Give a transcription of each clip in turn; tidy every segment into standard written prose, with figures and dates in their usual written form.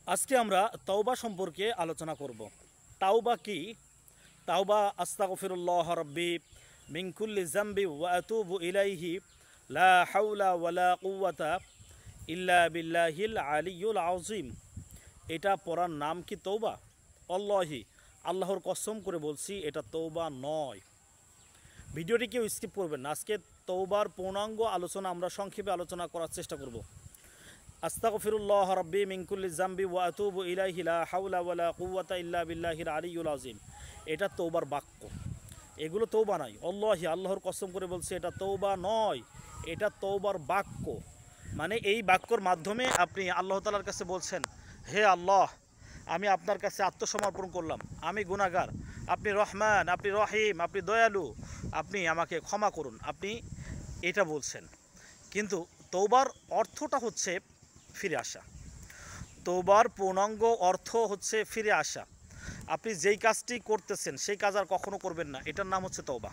আজকে আমরা তাওবা সম্পর্কে আলোচনা করব। তাওবা কি? তাওবা আস্তাগফিরুল্লাহ রাব্বি মিন কুল্লি যামবি ওয়া আতুবু ইলাইহি লা হাওলা ওয়ালা কুওয়াতা ইল্লা বিল্লাহিল আলিয়্যুল আযীম। এটা পড়ার নাম কি তওবা? আল্লাহি, আল্লাহর কসম করে বলছি এটা তওবা নয়। ভিডিওটি কেউ স্কিপ করবেন না। আজকে তওবার পূর্ণাঙ্গ আলোচনা আমরা সংক্ষেপে আলোচনা করার চেষ্টা করব। আস্তাগফিরুল্লাহ রাব্বি মিন কুল্লি যামবি ওয়া আতুবু ইলাইহি লা হাওলা ওয়ালা কুওয়াতা ইল্লা বিল্লাহিল আলিয়্যুল আযীম। এটা তওবার বাক্য, এগুলো তওবা নয়। আল্লাহি, আল্লাহর কসম করে বলছে এটা তওবা নয়, এটা তওবার বাক্য। মানে এই বাক্যর মাধ্যমে আপনি আল্লাহ তাআলার কাছে বলছেন, হে আল্লাহ, আমি আপনার কাছে আত্মসমর্পণ করলাম, আমি গুনাহগার, আপনি রহমান, আপনি রহিম, আপনি দয়ালু, আপনি আমাকে ক্ষমা করুন, আপনি এটা বলছেন। কিন্তু তওবার অর্থটা হচ্ছে ফিরে আসা। তওবার পূর্ণাঙ্গ অর্থ হচ্ছে ফিরে আসা। আপনি যেই কাজটি করতেছেন সেই কাজ আর কখনো করবেন না, এটার নাম হচ্ছে তওবা।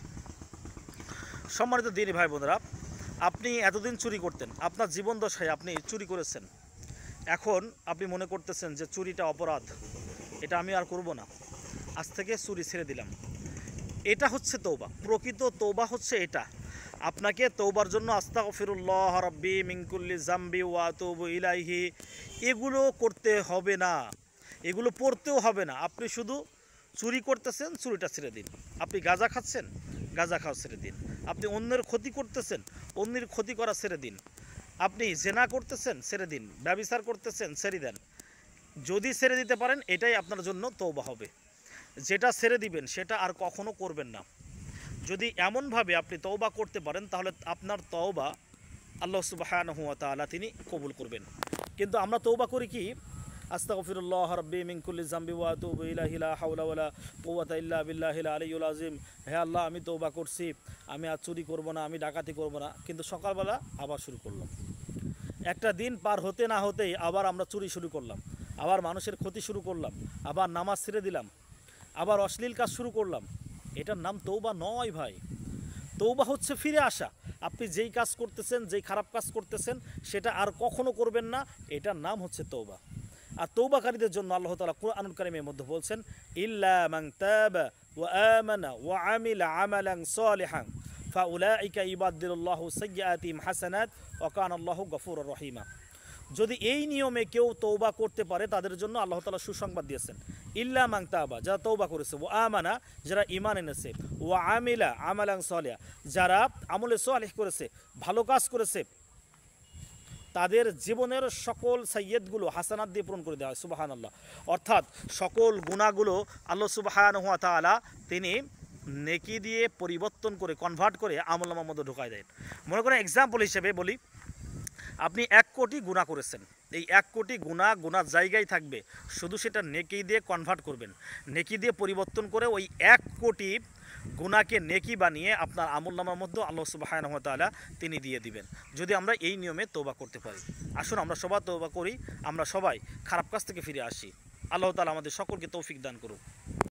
সম্মানিত দিনী ভাই বোনেরা, আপনি এতদিন চুরি করতেন, আপনার জীবন দশায় আপনি চুরি করেছেন। এখন আপনি মনে করতেছেন যে চুরিটা অপরাধ, এটা আমি আর করব না, আজ থেকে চুরি ছেড়ে দিলাম। এটা হচ্ছে তওবা। প্রকৃত তওবা হচ্ছে এটা। আপনাকে তওবার জন্য আস্তাগফিরুল্লাহ রাব্বি মিন কুল্লি যামবি ওয়া আতুবু ইলাইহি এগুলো করতে হবে না, এগুলো পড়তেও হবে না। আপনি শুধু চুরি করতেছেন, চুরিটা ছেড়ে দিন। আপনি গাঁজা খাচ্ছেন, গাঁজা খাওয়া ছেড়ে দিন। আপনি অন্যের ক্ষতি করতেছেন, অন্যের ক্ষতি করা ছেড়ে দিন। আপনি জেনা করতেছেন, ছেড়ে দিন। ব্যভিচার করতেছেন, ছেড়ে দেন। যদি ছেড়ে দিতে পারেন এটাই আপনার জন্য তওবা হবে। যেটা ছেড়ে দিবেন সেটা আর কখনো করবেন না। যদি এমনভাবে আপনি তওবা করতে পারেন তাহলে আপনার তওবা আল্লাহ সুবহানাহু ওয়া তাআলা তিনি কবুল করবেন। কিন্তু আমরা তওবা করি কি? আস্তাগফিরুল্লাহ রাব্বি মিন কুল্লি যামবি ওয়া আতুবু ইলাইহি লা হাওলা ওয়ালা কুওয়াতা ইল্লা বিল্লাহিল আলিয়্যুল আযীম। হে আল্লাহ, আমি তওবা করছি, আমি আর চুরি করব না, আমি ডাকাতি করব না। কিন্তু সকালবেলা আবার শুরু করলাম। একটা দিন পার হতে না হতেই আবার আমরা চুরি শুরু করলাম, আবার মানুষের ক্ষতি শুরু করলাম, আবার নামাজ ছেড়ে দিলাম, আবার অশ্লীল কাজ শুরু করলাম। এটার নাম তওবা নয় ভাই। তওবা হচ্ছে ফিরে আসা। আপনি যেই কাজ করতেছেন, যেই খারাপ কাজ করতেছেন সেটা আর কখনো করবেন না, এটার নাম হচ্ছে তওবা। আর তওবাকারীদের জন্য আল্লাহ তাআলা কুরআনুল কারীমের মধ্যে বলছেন, ইল্লা মান তাবা ওয়া আমানা ওয়া আমিলা আমালান সালিহান ফাউলাইকা ইউবাদদিলুল্লাহু সাইয়্যাতিহিম হাসানাত ওয়া কানা আল্লাহু গফুরুর রহিমা। যদি এই নিয়মে কেউ তওবা করতে পারে তাদের জন্য আল্লাহ তাআলা সুসংবাদ দিয়েছেন। ইল্লা মান তাবা, যারা তওবা করেছে, ওয়া আমানা, যারা ঈমান এনেছে, ওয়া আমিলা আমালান সালিহা, যারা আমলে সালিহ করেছে, ভালো কাজ করেছে, তাদের জীবনের সকল সাইয়্যেদগুলো হাসানাত দিয়ে পূরণ করে দেওয়া হয়। সুবহানাল্লাহ। অর্থাৎ সকল গুনাহগুলো আল্লাহ সুবহানাহু ওয়া তাআলা তিনি নেকি দিয়ে পরিবর্তন করে, কনভার্ট করে আমলনামার মধ্যে ঢোকায় দেন। মনে করেন এক্সাম্পল হিসেবে বলি, আপনি 1 কোটি গুনাহ করেছেন। এই 1 কোটি গুনাহ গুনার জায়গায় থাকবে, শুধু সেটা নেকি দিয়ে কনভার্ট করবেন। নেকি দিয়ে পরিবর্তন করে ওই 1 কোটি গুনাহকে নেকি বানিয়ে আপনার আমলনামার মধ্যে আল্লাহ সুবহানাহু ওয়া তাআলা তিনি দিয়ে দিবেন, যদি আমরা এই নিয়মে তওবা করতে পারি। আসুন আমরা সবাই তওবা করি, আমরা সবাই খারাপ কাজ থেকে ফিরে আসি। আল্লাহ তাআলা আমাদের সকলকে তৌফিক দান করুন।